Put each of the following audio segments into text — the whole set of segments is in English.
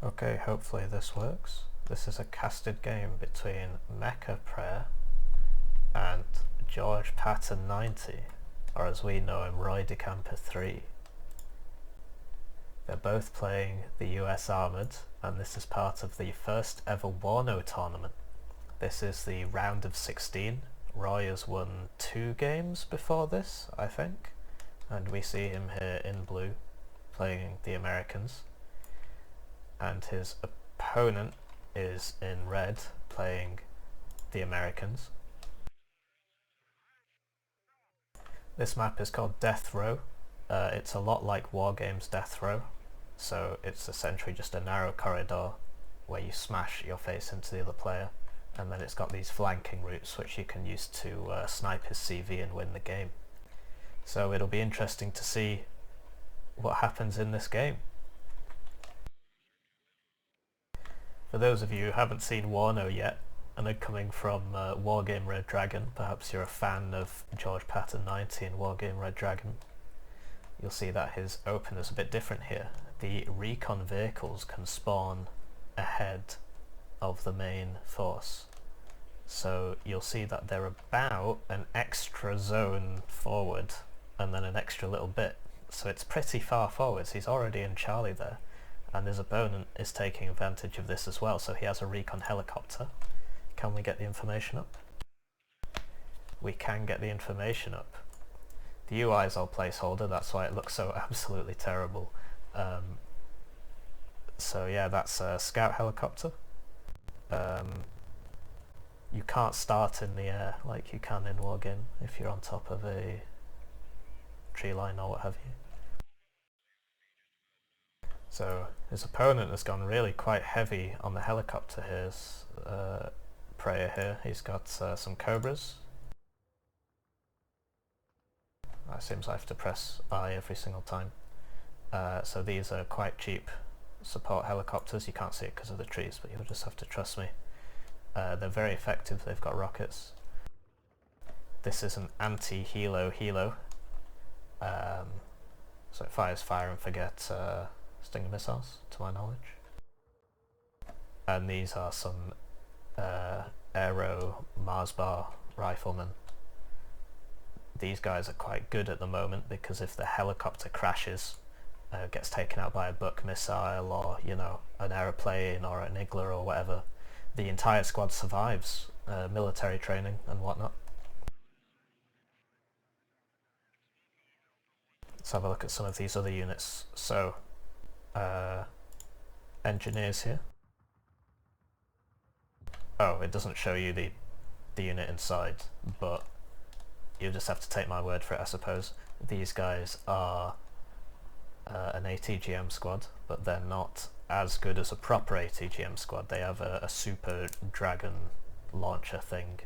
Okay, hopefully this works. This is a casted game between MeccaPrayer and George Patton 90, or as we know him, RoydeCamper 3. They're both playing the US Armoured, and this is part of the first ever WARNO tournament. This is the round of 16. Roy has won 2 games before this, I think, and we see him here in blue playing the Americans, and his opponent is in red playing the Americans. This map is called Death Row. It's a lot like Wargames Death Row, so it's essentially just a narrow corridor where you smash your face into the other player, and then it's got these flanking routes which you can use to snipe his CV and win the game. So it'll be interesting to see what happens in this game. For those of you who haven't seen WARNO yet and are coming from Wargame Red Dragon, perhaps you're a fan of George Patton 90 and Wargame Red Dragon, you'll see that his opener's a bit different here. The recon vehicles can spawn ahead of the main force, so you'll see that they're about an extra zone forward and then an extra little bit, so it's pretty far forwards. He's already in Charlie there, and his opponent is taking advantage of this as well, so he has a recon helicopter. Can we get the information up? We can get the information up. The UI is all placeholder, that's why it looks so absolutely terrible. So yeah, that's a scout helicopter. You can't start in the air like you can in Wargame if you're on top of a tree line or what have you. So his opponent has gone really quite heavy on the helicopter. Here's Prayer here. He's got some Cobras. It seems I have to press I every single time. So these are quite cheap support helicopters. You can't see it because of the trees, but you'll just have to trust me. They're very effective. They've got rockets. This is an anti-helo helo. So it fires fire and forget Stinger missiles, to my knowledge. And these are some aero Mars bar riflemen. These guys are quite good at the moment because if the helicopter crashes, gets taken out by a buck missile or, you know, an aeroplane or an Igla or whatever, the entire squad survives military training and whatnot. Let's have a look at some of these other units. So, engineers here. Oh, it doesn't show you the unit inside, but you'll just have to take my word for it, I suppose. These guys are an ATGM squad, but they're not as good as a proper ATGM squad. They have a super dragon launcher thing.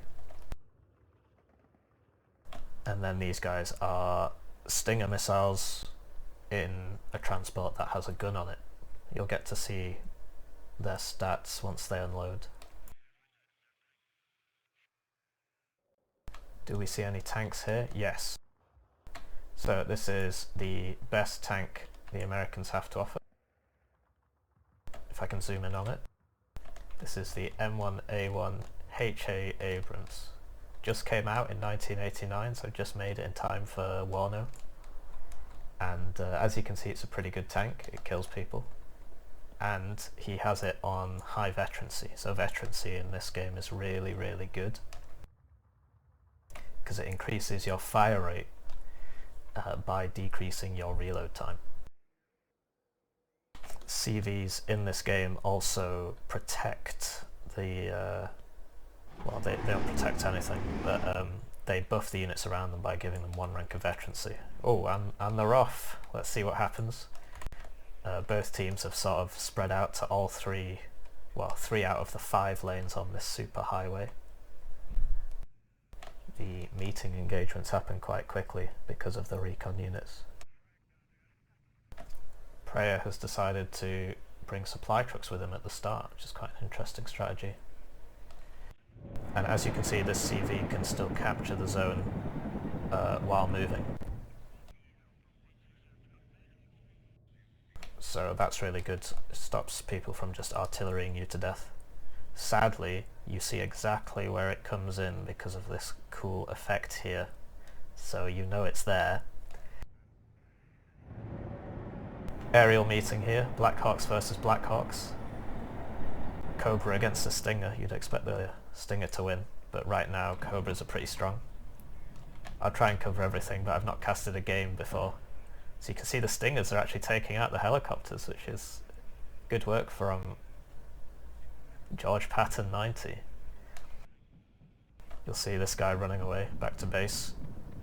And then these guys are Stinger missiles in a transport that has a gun on it. You'll get to see their stats once they unload. Do we see any tanks here? Yes. So this is the best tank the Americans have to offer. If I can zoom in on it. This is the M1A1 HA Abrams. Just came out in 1989, so just made it in time for WARNO. And as you can see, it's a pretty good tank. It kills people. And he has it on high veterancy. So veterancy in this game is really, really good, because it increases your fire rate by decreasing your reload time. CVs in this game also protect the, well, they don't protect anything, but they buff the units around them by giving them 1 rank of veterancy. Oh, and they're off. Let's see what happens. Both teams have sort of spread out to all 3 out of the 5 lanes on this super highway. The meeting engagements happen quite quickly because of the recon units. Prayer has decided to bring supply trucks with him at the start, which is quite an interesting strategy. And as you can see, this CV can still capture the zone while moving. So that's really good. It stops people from just artillerying you to death. Sadly, you see exactly where it comes in because of this cool effect here. So you know it's there. Aerial meeting here, Blackhawks versus Blackhawks. Cobra against the Stinger. You'd expect the Stinger to win, but right now Cobras are pretty strong. I'll try and cover everything, but I've not casted a game before. So you can see the Stingers are actually taking out the helicopters, which is good work from George Patton 90. You'll see this guy running away back to base.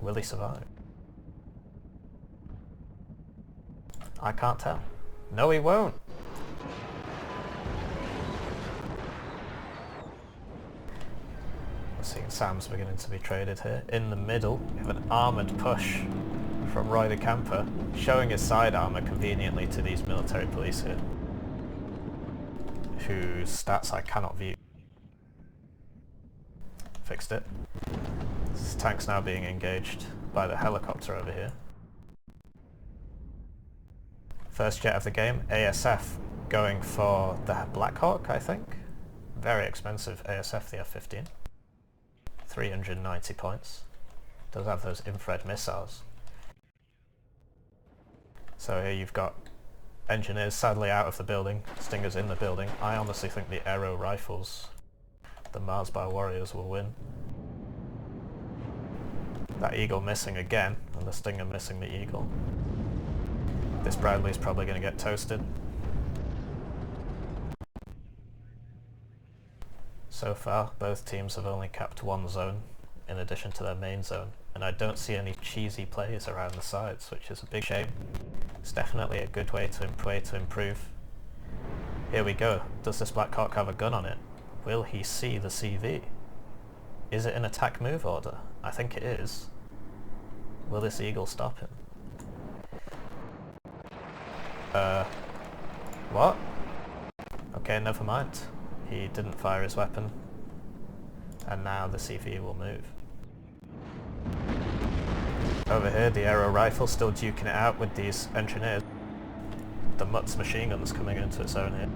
Will he survive? I can't tell. No, he won't! We're seeing Sam's beginning to be traded here. In the middle, we have an armoured push from RoydeCamper, showing his side armour conveniently to these military police here, whose stats I cannot view. Fixed it. This tank's now being engaged by the helicopter over here. First jet of the game, ASF going for the Black Hawk, I think. Very expensive ASF, the F-15. 390 points. Does have those infrared missiles. So here you've got engineers sadly out of the building, Stingers in the building. I honestly think the aero rifles, the Mars Bar Warriors, will win. That Eagle missing again, and the Stinger missing the Eagle. This Bradley's probably going to get toasted. So far, both teams have only capped one zone in addition to their main zone, and I don't see any cheesy plays around the sides, which is a big shame. It's definitely a good way to improve. Here we go. Does this Black Hawk have a gun on it? Will he see the CV? Is it an attack move order? I think it is. Will this Eagle stop him? What? Okay, never mind. He didn't fire his weapon. And now the CV will move. Over here, the aero rifle still duking it out with these engineers. The Mutt's machine gun's coming into its own here.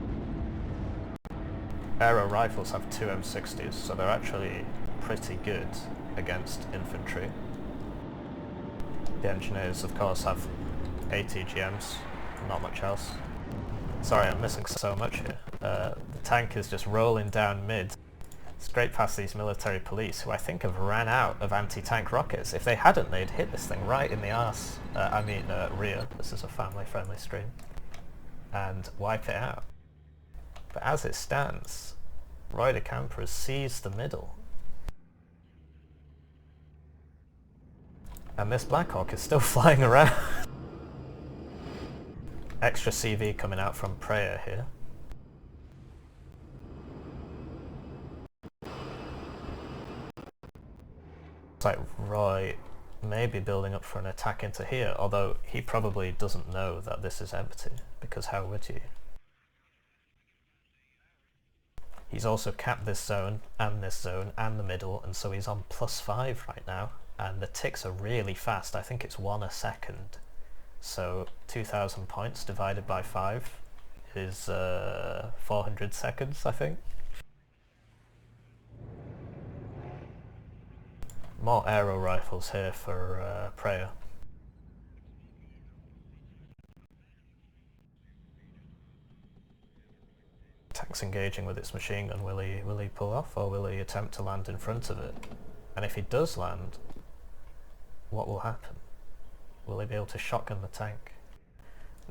Aero rifles have two M60s, so they're actually pretty good against infantry. The engineers, of course, have ATGMs, not much else. Sorry, I'm missing so much here. The tank is just rolling down mid, straight past these military police, who I think have ran out of anti-tank rockets. If they hadn't, they'd hit this thing right in the arse. Rear. This is a family-friendly stream. And wipe it out. But as it stands, RoydeCamper has seized the middle. And this Black Hawk is still flying around. Extra CV coming out from Prayer here. Looks like Roy may be building up for an attack into here, although he probably doesn't know that this is empty, because how would you? He's also capped this zone, and the middle, and so he's on +5 right now, and the ticks are really fast. I think it's 1 a second. So 2,000 points divided by 5 is 400 seconds, I think. More aero rifles here for Prayer. Tank's engaging with its machine gun. Will he pull off, or will he attempt to land in front of it? And if he does land, what will happen? Will he be able to shotgun the tank?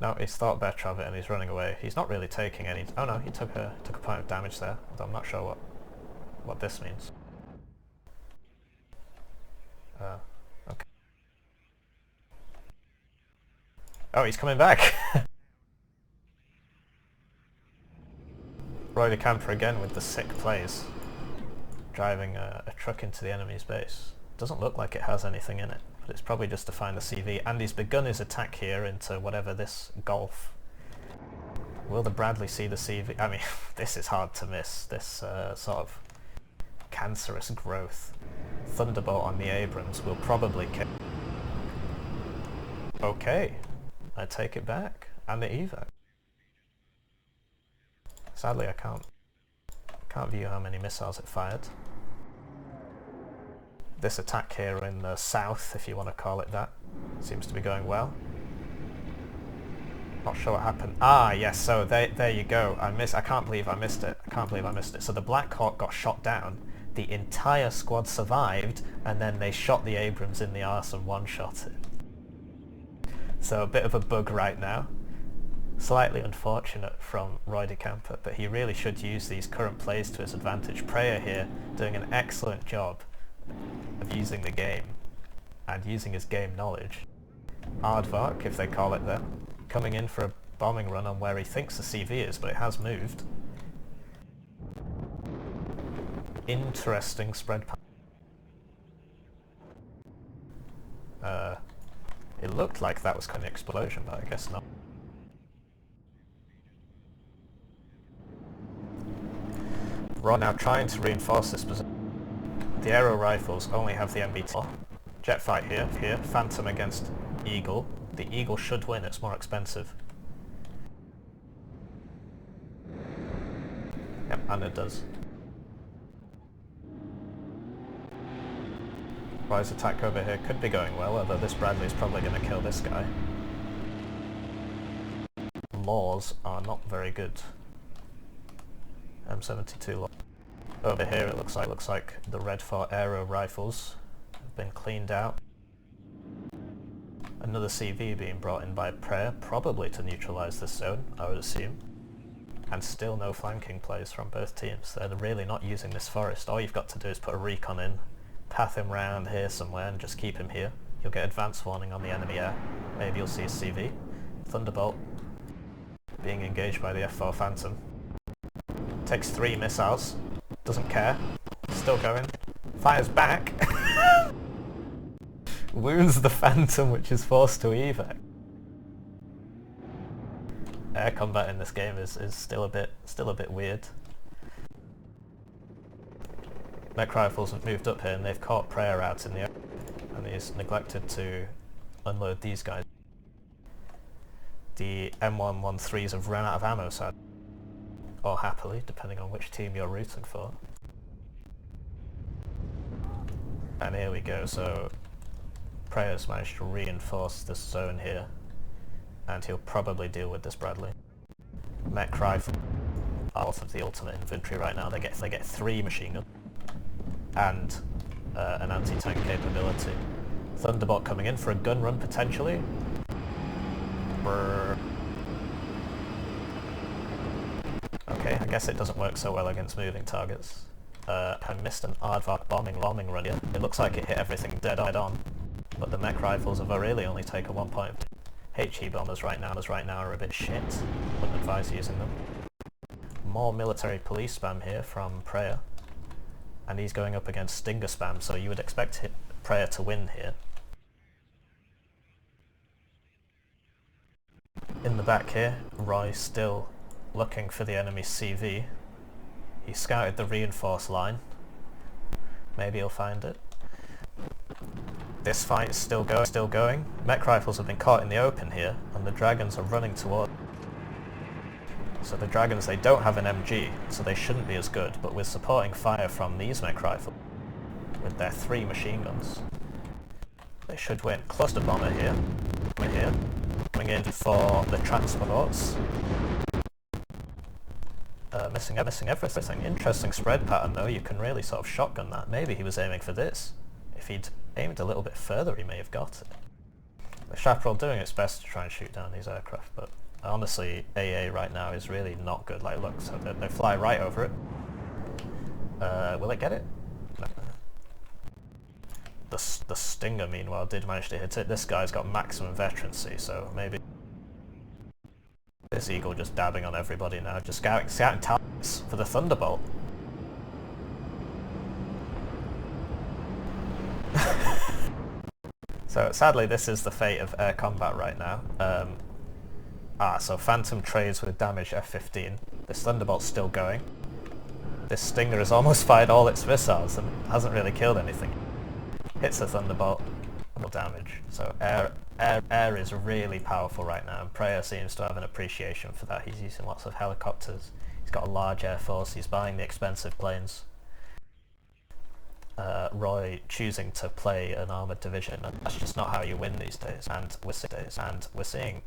No, he's thought better of it and he's running away. He's not really taking any... Oh no, he took a point of damage there, although I'm not sure what this means. Okay. Oh, he's coming back! RoydeCamper again with the sick plays. Driving a truck into the enemy's base. Doesn't look like it has anything in it, but it's probably just to find the CV, and he's begun his attack here into whatever this Golf. Will the Bradley see the CV? I mean, this is hard to miss, this sort of cancerous growth. Thunderbolt on the Abrams will probably kill. Okay, I take it back, and the evac. Sadly I can't view how many missiles it fired. This attack here in the south, if you want to call it that, seems to be going well. Not sure what happened. Ah, yes, so there you go. I can't believe I missed it. I can't believe I missed it. So the Black Hawk got shot down. The entire squad survived, and then they shot the Abrams in the arse and one-shot it. So a bit of a bug right now. Slightly unfortunate from RoydeCamper, but he really should use these current plays to his advantage. Prayer here doing an excellent job of using the game and using his game knowledge. Aardvark, if they call it that, coming in for a bombing run on where he thinks the CV is, but it has moved. Interesting spread pattern. It looked like that was kind of explosion, but I guess not. Right now trying to reinforce this position. The aero rifles only have the MBT. Jet fight here, Phantom against Eagle. The Eagle should win, it's more expensive. Yep, and it does. Rise attack over here could be going well, although this Bradley's probably going to kill this guy. Laws are not very good. M72 law. Over here it looks like the Red 4 aero rifles have been cleaned out. Another CV being brought in by Prayer, probably to neutralise this zone, I would assume. And still no flanking plays from both teams. They're really not using this forest. All you've got to do is put a recon in, path him round here somewhere and just keep him here. You'll get advance warning on the enemy air. Maybe you'll see a CV. Thunderbolt being engaged by the F4 Phantom. Takes 3 missiles. Doesn't care. Still going. Fires back. Wounds the Phantom, which is forced to evac. Air combat in this game is still a bit weird. Mech rifles have moved up here and they've caught Prayer out in the air, and he's neglected to unload these guys. The M113s have run out of ammo, sadly. Or happily, depending on which team you're rooting for. And here we go, so Prayer's managed to reinforce this zone here, and he'll probably deal with this Bradley. Mech rifle, out of the ultimate infantry right now. They get 3 machine guns and an anti-tank capability. Thunderbolt coming in for a gun run potentially. Brrr. Okay, I guess it doesn't work so well against moving targets. I missed an Aardvark bombing run here. It looks like it hit everything dead on, but the mech rifles have really only taken 1 point. HE bombers right now are a bit shit. Wouldn't advise using them. More military police spam here from Prayer, and he's going up against Stinger spam, so you would expect Prayer to win here. In the back here, Roy still looking for the enemy's CV. He scouted the reinforced line. Maybe he'll find it. This fight is still going. Mech rifles have been caught in the open here, and the Dragons are running toward. So the Dragons, they don't have an MG, so they shouldn't be as good, but with supporting fire from these mech rifles, with their 3 machine guns, they should win. Cluster bomber here, coming in for the transports. Missing everything. Interesting spread pattern though, you can really sort of shotgun that. Maybe he was aiming for this. If he'd aimed a little bit further he may have got it. The Chaparral doing its best to try and shoot down these aircraft, but honestly AA right now is really not good. Like look, so they fly right over it. Will it get it? No. The Stinger meanwhile did manage to hit it. This guy's got maximum veterancy, so maybe this Eagle just dabbing on everybody now, just scouting targets for the Thunderbolt. So sadly this is the fate of air combat right now. So Phantom trades with damage F-15. This Thunderbolt's still going. This Stinger has almost fired all its missiles and hasn't really killed anything. Hits the Thunderbolt, no damage. So air Air is really powerful right now, and Prayer seems to have an appreciation for that. He's using lots of helicopters. He's got a large air force. He's buying the expensive planes. Roy choosing to play an armoured division, and that's just not how you win these days. And we're seeing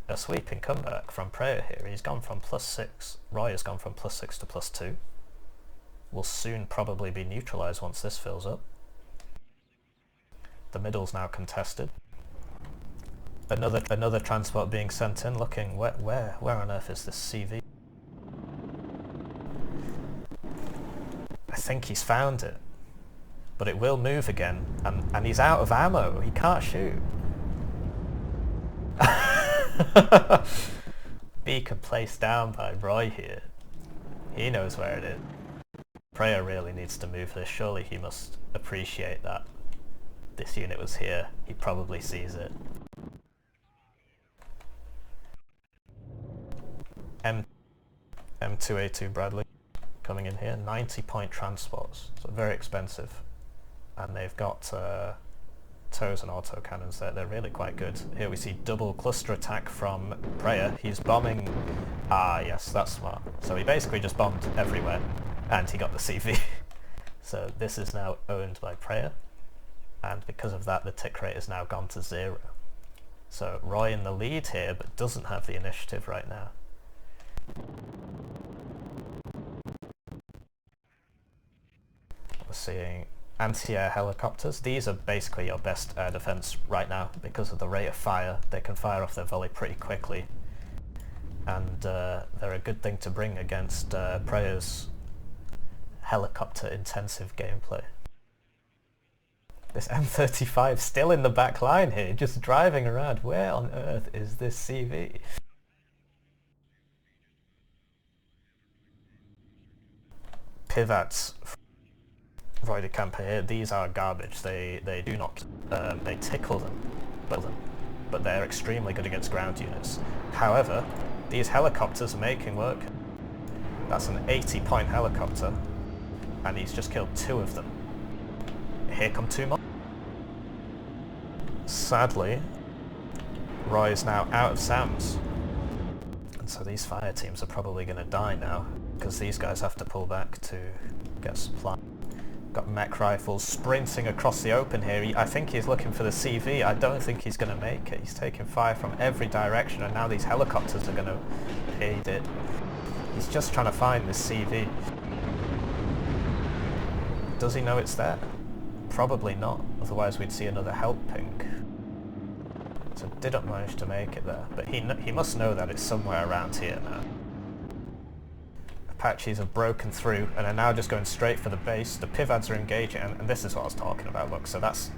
a sweeping comeback from Prayer here. He's gone from +6. Roy has gone from +6 to +2. Will soon probably be neutralised once this fills up. The middle's now contested. Another transport being sent in. Looking where on earth is this CV? I think he's found it, but it will move again, and he's out of ammo. He can't shoot. Beacon placed down by Roy here. He knows where it is. Prayer really needs to move this. Surely he must appreciate that this unit was here. He probably sees it. M2A2 Bradley coming in here. 90-point transports, so very expensive, and they've got tows and autocannons there. They're really quite good. Here we see double cluster attack from Prayer. He's bombing. Ah yes, that's smart. So he basically just bombed everywhere, and he got the CV. So this is now owned by Prayer, and because of that the tick rate has now gone to 0. So Roy in the lead here, but doesn't have the initiative right now. We're seeing anti-air helicopters. These are basically your best air defense right now because of the rate of fire. They can fire off their volley pretty quickly, and they're a good thing to bring against Prayer's helicopter intensive gameplay. This M35 still in the back line here, just driving around. Where on earth is this CV? Pivots RoydeCamper here. These are garbage. They do not they tickle them, but they're extremely good against ground units. However, these helicopters are making work. That's an 80-point helicopter, and he's just killed 2 of them. Here come 2 more. Sadly, Roy is now out of SAMs, and so these fire teams are probably going to die now, because these guys have to pull back to get supply. Got mech rifles sprinting across the open here. I think he's looking for the CV. I don't think he's going to make it. He's taking fire from every direction, and now these helicopters are going to aid it. He's just trying to find this CV. Does he know it's there? Probably not, otherwise we'd see another help ping. So didn't manage to make it there, but he must know that it's somewhere around here now. Apaches have broken through and are now just going straight for the base. The pivads are engaging, and this is what I was talking about. Look, so that's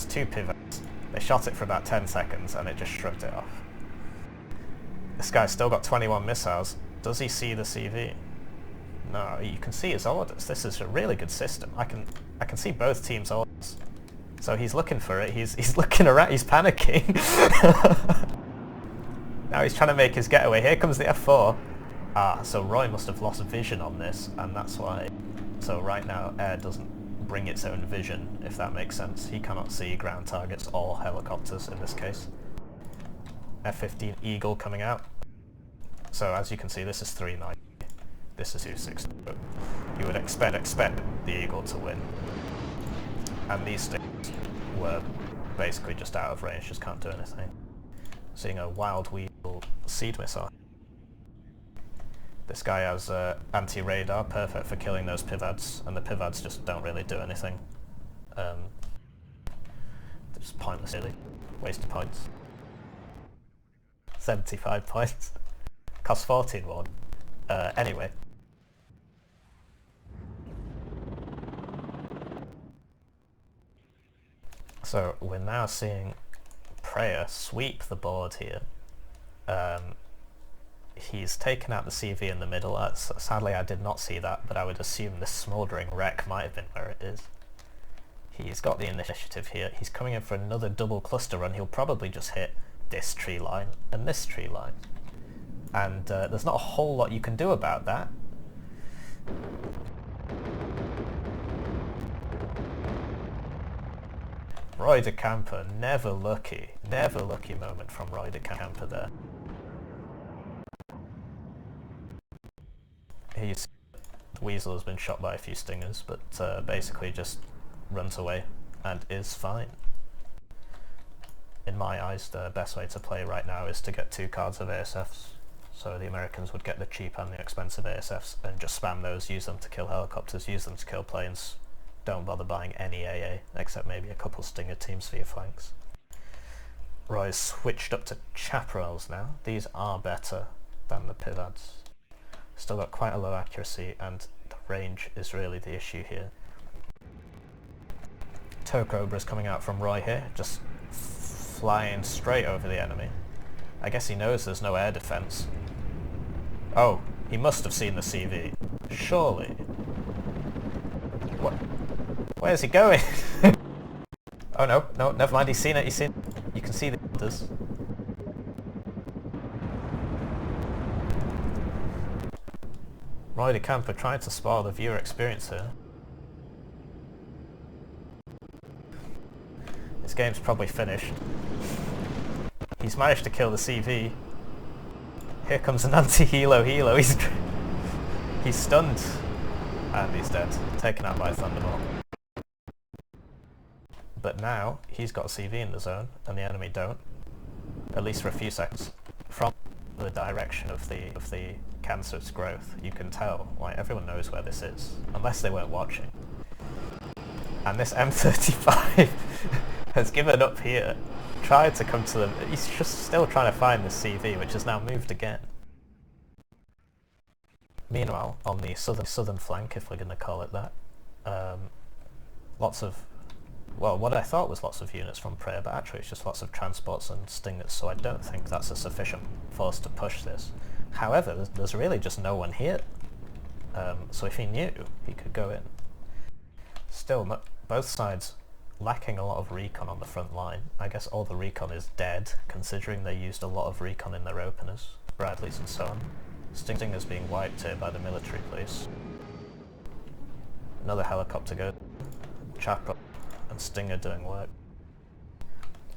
2 pivads. They shot it for about 10 seconds and it just shrugged it off. This guy's still got 21 missiles. Does he see the CV? No, you can see his orders. This is a really good system. I can see both teams' orders. So he's looking for it. He's looking around. He's panicking. Now he's trying to make his getaway. Here comes the F4. Ah, so Roy must have lost vision on this, and that's why. So right now, air doesn't bring its own vision, if that makes sense. He cannot see ground targets or helicopters in this case. F-15 Eagle coming out. So as you can see, this is 390. This is U-6. You would expect the Eagle to win. And these things were basically just out of range, just can't do anything. Seeing a Wild Weasel seed missile. This guy has anti-radar, perfect for killing those pivads, and the pivads just don't really do anything. They're just pointless, really. Waste of points. 75 points. Cost 14-1. Anyway. So we're now seeing Prayer sweep the board here. He's taken out the CV in the middle. Sadly I did not see that, but I would assume this smouldering wreck might have been where it is. He's got the initiative here. He's coming in for another double cluster run. He'll probably just hit this tree line and this tree line. And there's not a whole lot you can do about that. RoydeCamper, never lucky moment from RoydeCamper there. Here you see the Weasel has been shot by a few stingers, but basically just runs away and is fine. In my eyes, the best way to play right now is to get 2 cards of ASFs. So the Americans would get the cheap and the expensive ASFs and just spam those, use them to kill helicopters, use them to kill planes. Don't bother buying any AA, except maybe a couple Stinger teams for your flanks. Roy's switched up to Chaparrals now. These are better than the Pivads. Still got quite a low accuracy, and the range is really the issue here. Tow Cobra's coming out from Roy here, just flying straight over the enemy. I guess he knows there's no air defense. Oh, he must have seen the CV. Surely. What? Where's he going? Oh no, no, never mind, he's seen it, You can see the others. RoydeCamper trying to spoil the viewer experience here. This game's probably finished. He's managed to kill the CV. Here comes an anti-helo. He's stunned. And he's dead. Taken out by a Thunderbolt. But now, he's got a CV in the zone, and the enemy don't. At least for a few seconds. From the direction of the cancer's growth, you can tell, like, everyone knows where this is. Unless they weren't watching. And this M35 has given up here. Tried to come to them. He's just still trying to find the CV, which has now moved again. Meanwhile, on the southern flank, if we're going to call it that, lots of, well, what I thought was lots of units from Prayer, but actually it's just lots of transports and stingers, so I don't think that's a sufficient force to push this. However, there's really just no one here, so if he knew, he could go in. Still, both sides lacking a lot of recon on the front line. I guess all the recon is dead, considering they used a lot of recon in their openers, Bradleys and so on. Stingers being wiped here by the military police. Another helicopter goes. Chaparral and Stinger doing work.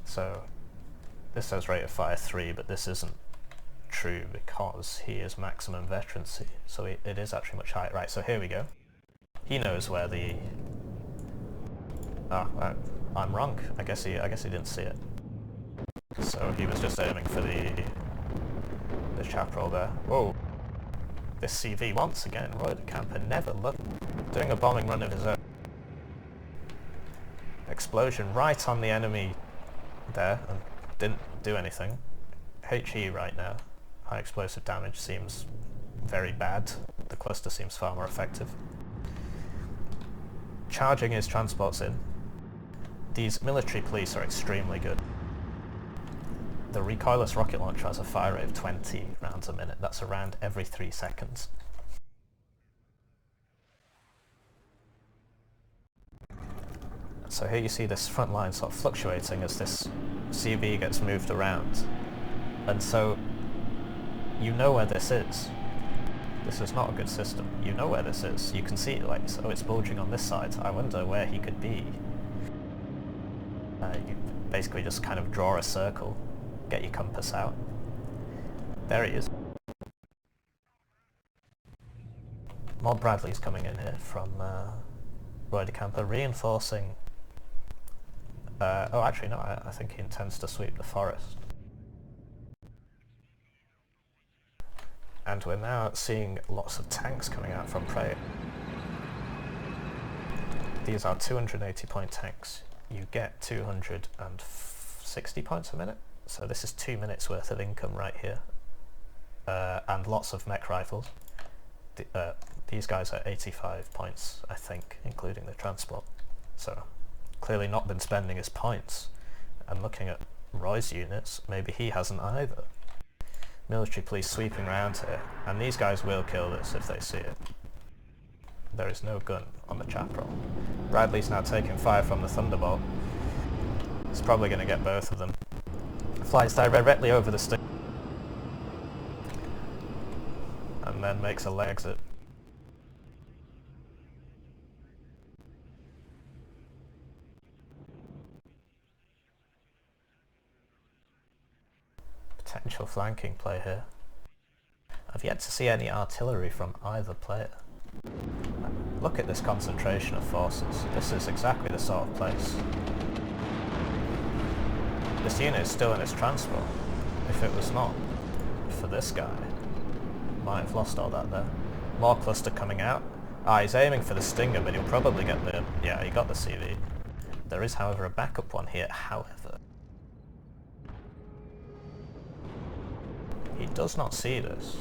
So this says rate of fire 3, but this isn't true because he is maximum veterancy, so it is actually much higher. Right, so here we go. He knows where the... I'm wrong. I guess he didn't see it. So he was just aiming for the chaparral there. Whoa! This CV once again, RoydeCamper never doing a bombing run of his own. Explosion right on the enemy there, and didn't do anything. HE right now. High explosive damage seems very bad. The cluster seems far more effective. Charging his transports in. These military police are extremely good. The recoilless rocket launcher has a fire rate of 20 rounds a minute. That's around every 3 seconds. So here you see this front line sort of fluctuating as this CV gets moved around. And so you know where this is. This is not a good system. You know where this is. You can see it, like, so it's bulging on this side. I wonder where he could be. You basically just kind of draw a circle. Get your compass out. There he is. More Bradleys coming in here from RoydeCamper, reinforcing... oh, actually no, I think he intends to sweep the forest. And we're now seeing lots of tanks coming out from Prayer. These are 280 point tanks. You get 260 points a minute. So this is 2 minutes worth of income right here. And lots of mech rifles. These guys are 85 points, I think, including the transport. So clearly not been spending his points. And looking at Roy's units, maybe he hasn't either. Military police sweeping around here, and these guys will kill this if they see it. There is no gun on the chaparral. Bradley's now taking fire from the Thunderbolt. It's probably going to get both of them. Flies directly over the stick and then makes a leg exit. actual flanking play here. I've yet to see any artillery from either player. Look at this concentration of forces. This is exactly the sort of place. This unit is still in its transport. If it was not for this guy, might have lost all that there. More cluster coming out. Ah, he's aiming for the Stinger, but he'll probably get the... yeah, he got the CV. There is, however, a backup one here. However, he does not see this.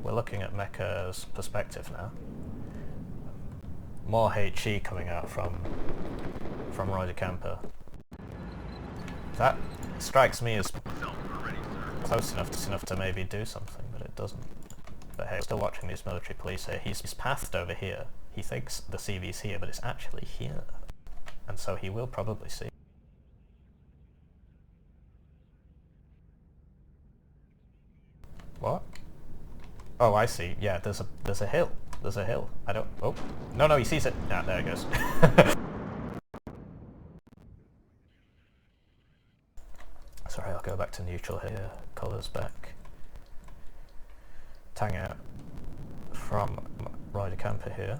We're looking at Mecca's perspective now. More HE coming out from RoydeCamper. That strikes me as close enough to maybe do something, but it doesn't. But hey, we're still watching these military police here. He's pathed over here. He thinks the CV's here, but it's actually here. And so he will probably see. What? Oh, I see. Yeah, there's a hill. There's a hill. I don't... oh. No, he sees it. Ah, there it goes. Sorry, I'll go back to neutral here. Colours back. Tang out from RoydeCamper here.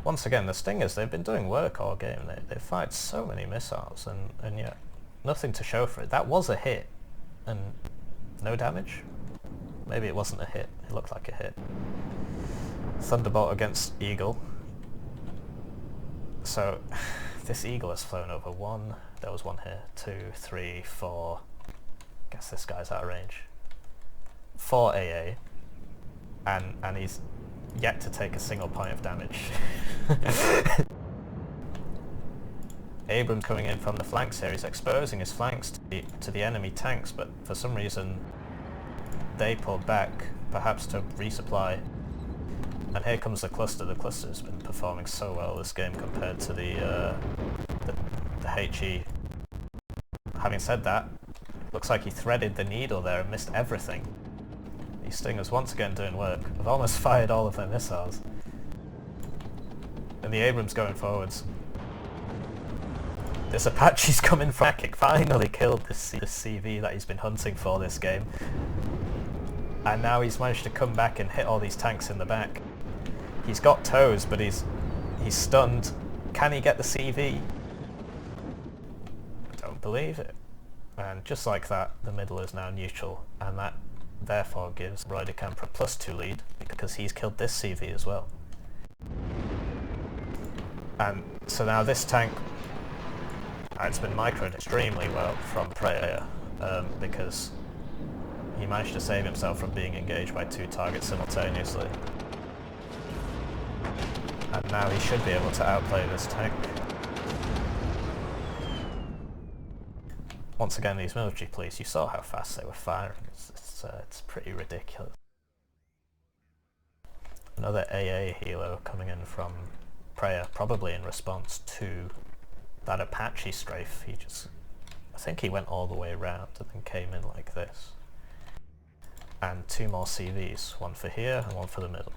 Once again, the Stingers, they've been doing work all game. They've fired so many missiles and yet nothing to show for it. That was a hit and no damage? Maybe it wasn't a hit. It looked like a hit. Thunderbolt against Eagle. So this Eagle has flown over one. There was one here. 2, 3, 4. Guess this guy's out of range. 4 AA. And he's yet to take a single point of damage. Abrams coming in from the flanks here. He's exposing his flanks to the enemy tanks, but for some reason they pulled back, perhaps to resupply. And here comes the cluster. The cluster's been performing so well this game compared to the HE. Having said that, looks like he threaded the needle there and missed everything. These Stingers once again doing work. I've almost fired all of their missiles. And the Abrams going forwards. This Apache's coming from finally killed this CV that he's been hunting for this game. And now he's managed to come back and hit all these tanks in the back. He's got toes, but he's stunned. Can he get the CV? I don't believe it. And just like that, the middle is now neutral, and that therefore gives RoydeCamper a +2 lead, because he's killed this CV as well. And so now this tank, it's been microed extremely well from Prayer, because he managed to save himself from being engaged by 2 targets simultaneously. And now he should be able to outplay this tank. Once again, these military police, you saw how fast they were firing. It's pretty ridiculous. Another AA helo coming in from Prayer, probably in response to that Apache strafe. I think he went all the way around and then came in like this. And 2 more CVs, one for here and one for the middle.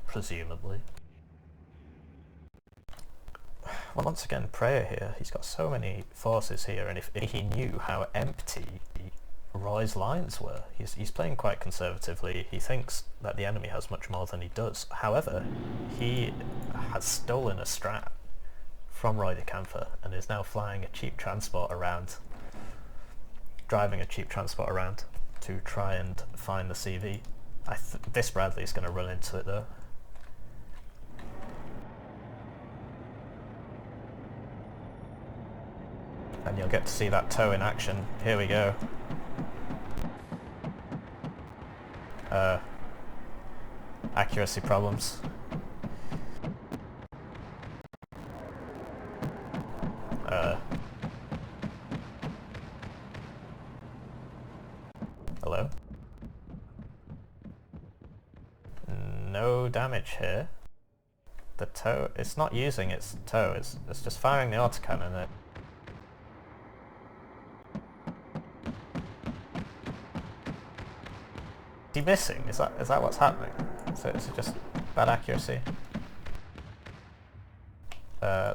Presumably. Well, once again, Prayer here, he's got so many forces here, and if he knew how empty Roy's lines were, he's playing quite conservatively. He thinks that the enemy has much more than he does. However, he has stolen a strat from RoydeCamper and is now flying a cheap transport around, driving a cheap transport around to try and find the CV. This Bradley is going to run into it though. And you'll get to see that toe in action. Here we go. Accuracy problems. Hello? No damage here. The toe, it's not using its toe, it's just firing the autocannon at it. Is he missing? Is that what's happening? So is it just bad accuracy?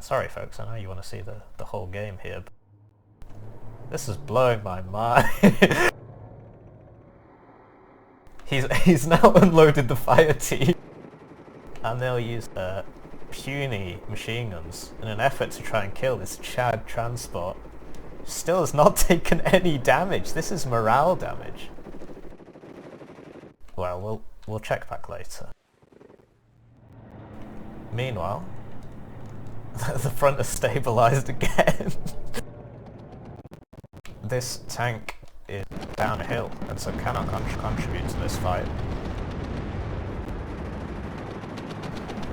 Sorry folks, I know you want to see the whole game here. This is blowing my mind. He's now unloaded the fire team. And they'll use puny machine guns in an effort to try and kill this Chad transport. Still has not taken any damage. This is morale damage. Well, we'll check back later. Meanwhile, the front is stabilized again. This tank is downhill and so cannot contribute to this fight.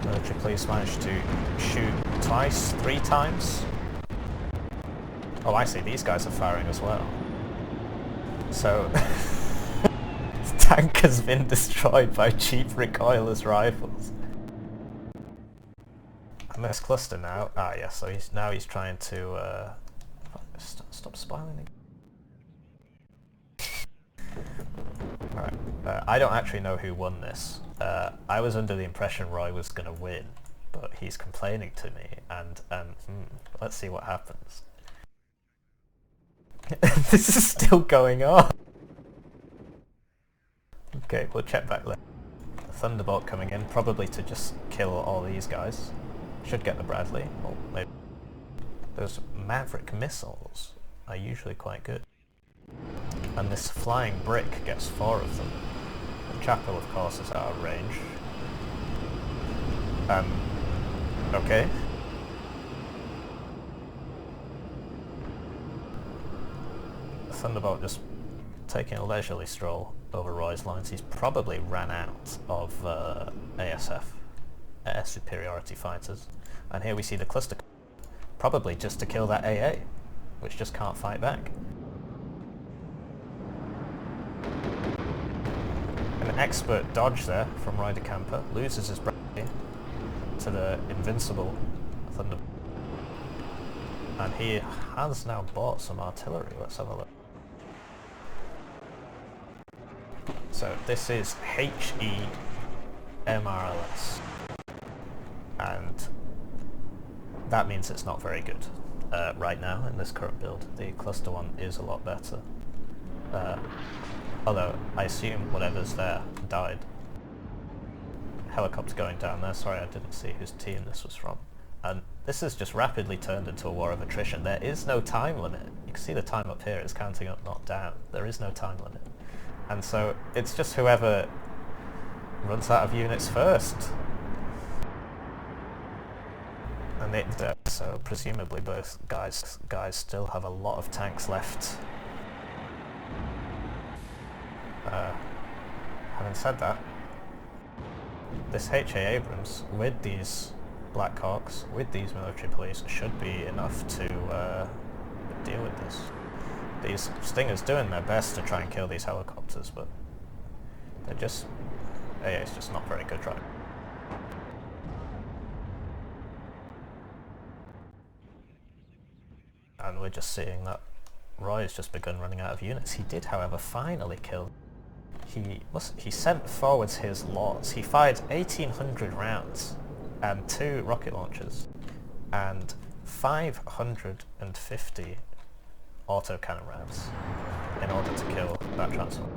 Military police managed to shoot twice, 3 times. Oh, I see, these guys are firing as well. So, the tank has been destroyed by cheap recoilless rifles. And this cluster now, yeah, so he's trying to, stop spoiling it. Alright, I don't actually know who won this. I was under the impression Roy was going to win, but he's complaining to me, and let's see what happens. This is still going on! Okay, we'll check back later. Thunderbolt coming in, probably to just kill all these guys. Should get the Bradley. Oh, maybe. Those Maverick missiles are usually quite good. And this flying brick gets 4 of them. The chapel, of course, is out of range. Okay. Thunderbolt just taking a leisurely stroll over Roy's lines. He's probably ran out of ASF, air superiority fighters. And here we see the cluster, probably just to kill that AA, which just can't fight back. An expert dodge there from RoydeCamper, loses his Bradley to the invincible Thunderbolt. And he has now bought some artillery. Let's have a look. So this is HE MRLS, and that means it's not very good right now in this current build. The cluster one is a lot better, although I assume whatever's there died. Helicopter going down there. Sorry, I didn't see whose team this was from. And this has just rapidly turned into a war of attrition. There is no time limit. You can see the time up here is counting up, not down. There is no time limit. And so it's just whoever runs out of units first. And so presumably both guys still have a lot of tanks left. Having said that, this HA Abrams with these Black Hawks, with these military police, should be enough to deal with this. These Stingers doing their best to try and kill these helicopters, but they're just... AA is just not very good right now. And we're just seeing that Roy has just begun running out of units. He did, however, finally kill... He sent forwards his lots. He fired 1,800 rounds and 2 rocket launchers and 550 autocannon rounds in order to kill that transport.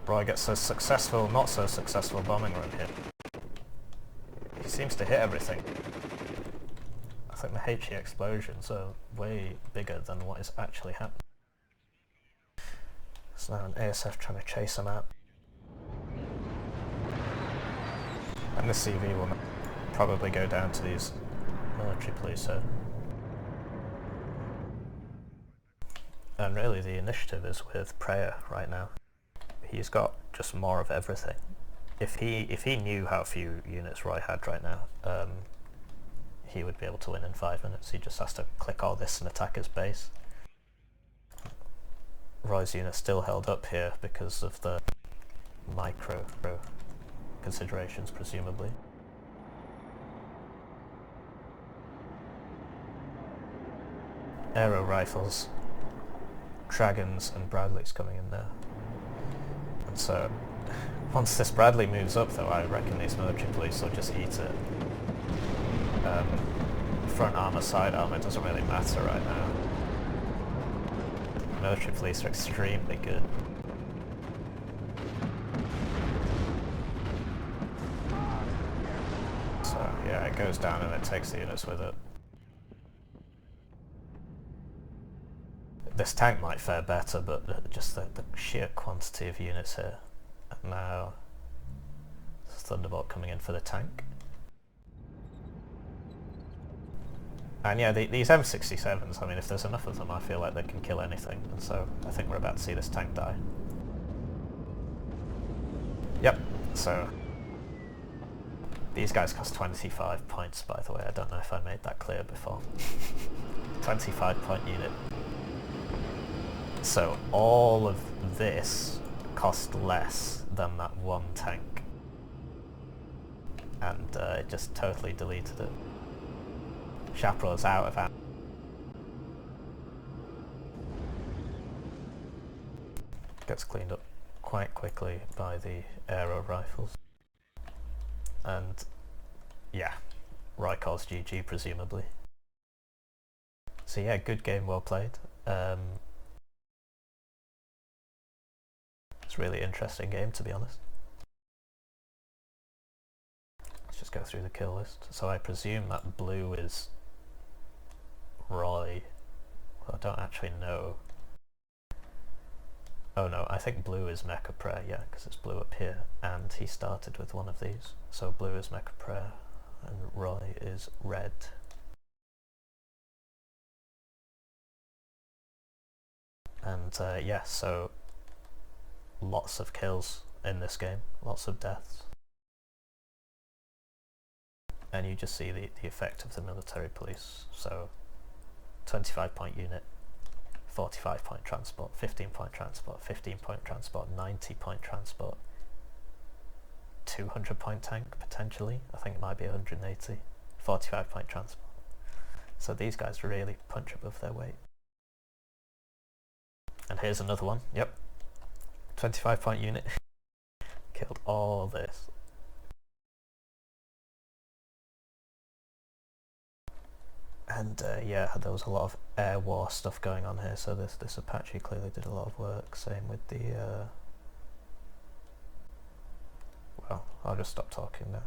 Roy gets a successful, not so successful bombing run here. He seems to hit everything. I think the HE explosions are way bigger than what is actually happening. So now an ASF trying to chase him out. And the CV will probably go down to these military police here. And really the initiative is with Prayer right now. He's got just more of everything. If he knew how few units Roy had right now, he would be able to win in 5 minutes. He just has to click all this and attack his base. Roy's unit still held up here because of the micro considerations, presumably. Aero rifles, Dragons and Bradleys coming in there. And so, once this Bradley moves up though, I reckon these military police will just eat it. Front armour, side armour, doesn't really matter right now. military police are extremely good. So yeah, it goes down and it takes the units with it. This tank might fare better, but just the sheer quantity of units here. And now, Thunderbolt coming in for the tank. And yeah, these M67s, I mean, if there's enough of them, I feel like they can kill anything. And so I think we're about to see this tank die. Yep, so these guys cost 25 points, by the way. I don't know if I made that clear before. 25 point unit. So all of this cost less than that one tank. And it just totally deleted it. Chaparral's out of ammo. Gets cleaned up quite quickly by the aero rifles. And yeah, Roycor's GG presumably. So yeah, good game, well played. It's a really interesting game, to be honest. Let's just go through the kill list. So I presume that blue is Roy. Well, I don't actually know. Oh no, I think blue is MeccaPrayer, yeah, because it's blue up here, and he started with one of these. So blue is MeccaPrayer, and Roy is red. And yeah, so lots of kills in this game, lots of deaths. And you just see the effect of the military police. So 25 point unit, 45 point transport, 15 point transport, 15 point transport, 90 point transport, 200 point tank potentially, I think it might be 180, 45 point transport. So these guys really punch above their weight. And here's another one, yep, 25 point unit, killed all this. And yeah, there was a lot of air war stuff going on here, so this Apache clearly did a lot of work. Same with the well, I'll just stop talking now.